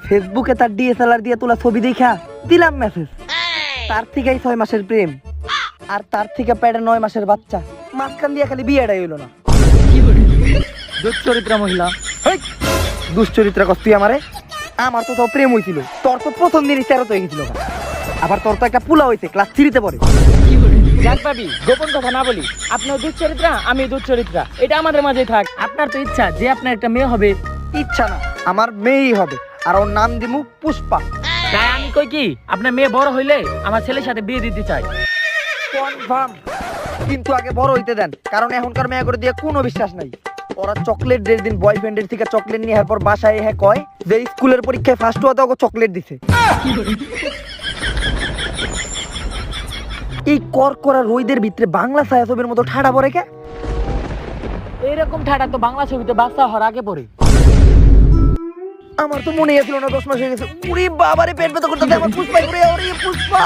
ফেসবুকে তার ডিএসএলআর দিয়ে তোলা ছবি দেখা দিলাম মেসেজ। তার থেকেই 6 মাসের প্রেম, আর তার থেকে পেটে 9 মাসের বাচ্চা। মাঝখান দিয়ে খালি বিয়েটাই হইলো না। দুশ্চরিত্রা মহিলা। দুশ্চরিত্রা কস তুই আমারে? আমার তো প্রেম হয়েছিল, তোর তো প্রথম দিনই 13 হয়ে গেছিল। আবার তোর তো একটা পুলা হয়েছে, ক্লাস 3-তে পড়ে। যাক ভাবি, গোপন কথা না বলি, আপনার দুশ্চরিত্রা, আমি দুশ্চরিত্রা, এটা আমাদের মাঝেই থাক। আপনার তো ইচ্ছা যে আপনার একটা মেয়ে হবে। ইচ্ছা না, আমার মেয়েই হবে, আর ওর নাম দিমু পুষ্পা। তাই আমি কই কি, আপনার মেয়ে বড় হইলে আমার ছেলের সাথে বিয়ে দিতে চাই। কনফার্ম, কিন্তু আগে বড় হইতে দেন, কারণ এখনকার মেয়ে করে দিয়ে কোনো বিশ্বাস নাই। ওরা চকলেট ডের দিন বয়ফ্রেন্ডের থেকে চকলেট নিয়ে এরপর বাসায় হ্যাঁ কয় যে স্কুলের পরীক্ষায় ফার্স্ট হওয়াতে ওকে চকলেট দিছে। এই করকরা রোদের ভিতরে বাংলা ছায়াছবির মতো ঠাডা পড়ে কে? এইরকম ঠাডা তো বাংলা ছবিতে বাচ্চা হওয়ার আগে পড়ে। আমার তো মনে ছিল না 10 মাস হয়ে গেছে। উরে বাবারে, পেট ব্যথা করতেছে আমার। পুষ্পা, ওরে পুষ্পা।